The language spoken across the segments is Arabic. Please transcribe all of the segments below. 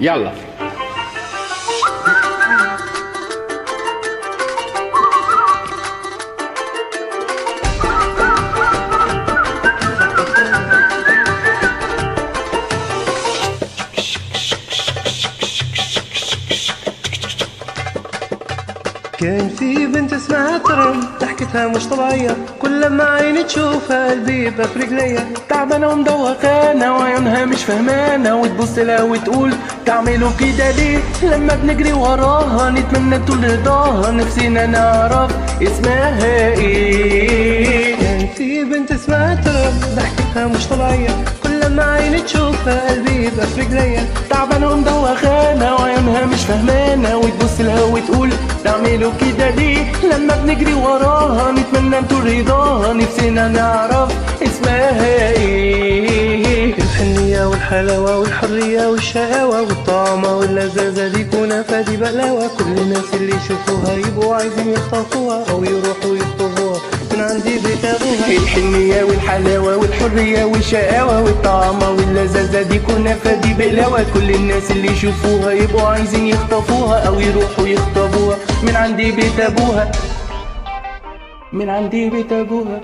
يلا. كان في بنت اسمها ترم، ضحكتها مش طبيعية، كل لما عيني تشوفها قلبي يبقى في رجليا. تعبانة ومدوخانة وعيونها مش فهمانة، وتبص لها وتقول تعملوا كده ليه؟ لما بنجري وراها نتمنى طول رضاها، نفسنا نعرف اسمها ايه. كان في بنت اسمها ترم، ضحكتها مش طبيعية، كل لما عيني تشوفها قلبي يبقى في رجليا. تعبانة ومدوخانة وعيونها مش فهمانة، وتبص لها وتقول تعملوا كده ليه؟ لما بنجري وراها نتمنى طول رضاها، نفسنا نعرف اسمها ايه. الحنية والحلاوة والحرية والشقاوة والطعمة واللذاذة دي كنافة دي بقلاوة، كل الناس اللي يشوفوها يبقوا عايزين يخطفوها أو يروحوا يخطبوها من عندي بيت أبوها. الحنية والحلاوة والحرية والشقاوة والطعمة واللذاذة دي كنافة دي بقلاوة، كل الناس اللي يشوفوها يبقوا عايزين يخطفوها أو يروحوا يخطبوها من عندي بيت أبوها، من عندي بيت أبوها.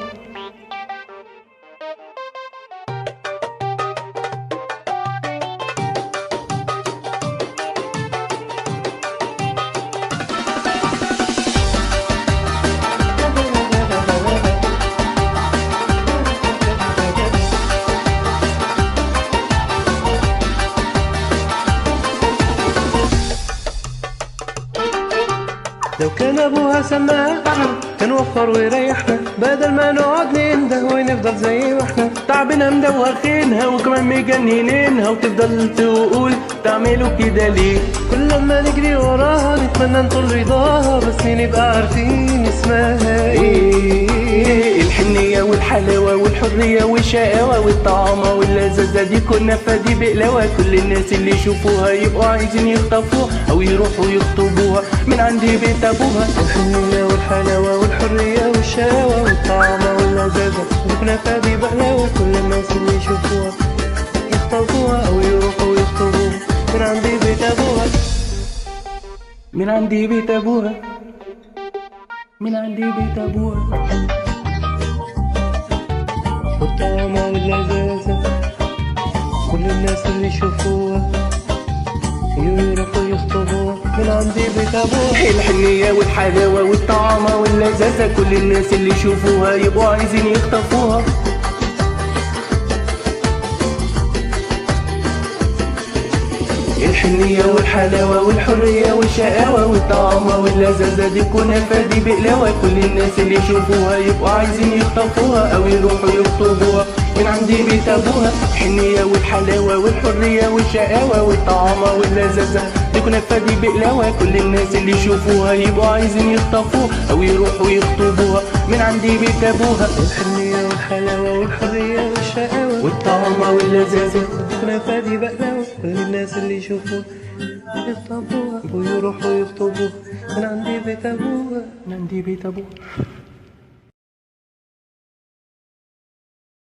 لو كان ابوها سماها كان وفر ويريحنا، بدل ما نقعد ننده ونفضل زي ما احنا. تعبنا مدوخينها وكمان مجننينها، وتفضل تقول تعملوا كده ليه؟ كل لما نجري وراها نتمنى نطول رضاها، بس نبقى عارفين اسمها ايه. الحنية والحلاوة والحرية والشقاوة والطعمة واللذاذة دي كنافة دي بقلاوة، كل الناس اللي يشوفوها يبقوا عايزين يخطفوها أو يروحوا يخطبوها من عندي بيت أبوها. الحنية والحلاوة والحرية والشقاوة والطعمة واللذاذة دي كنافة دي بقلاوة، كل الناس اللي يشوفوها يخطفوها أو يروحوا يخطبوها من عندي بيت أبوها، من عندي بيت أبوها، من عندي بيت أبوها. والطعمة واللذاذة كل الناس اللي يشوفوها يروحوا يخطبوها من عندي بيت أبوها. الحنية والحلاوة والطعمة واللذاذة كل الناس اللي يشوفوها يبقوا عايزين يخطفوها. الحنية والحلاوة والحرية والشقاوة والطعمة واللذاذة دي كنافة دي بقلاوة، كل الناس اللي يشوفوها يبقوا عايزين يخطفوها أو يروحوا يخطبوها من عندي بيت أبوها. الحنية والحلاوة والحرية والشقاوة والطعمة واللذاذة دي كنافة دي بقلاوة، كل الناس اللي يشوفوها يبقوا عايزين يخطفوها أو يروحوا يخطبوها من عندي بيت أبوها. الحنية والحلاوة والحرية والشقاوة والطعمة واللذاذة كنافة دي بقلاوة، كل الناس اللي يشوفوها يخطبوها ويروحوا يخطبوها من عندي بيت أبوها، من عندي بيت أبوها.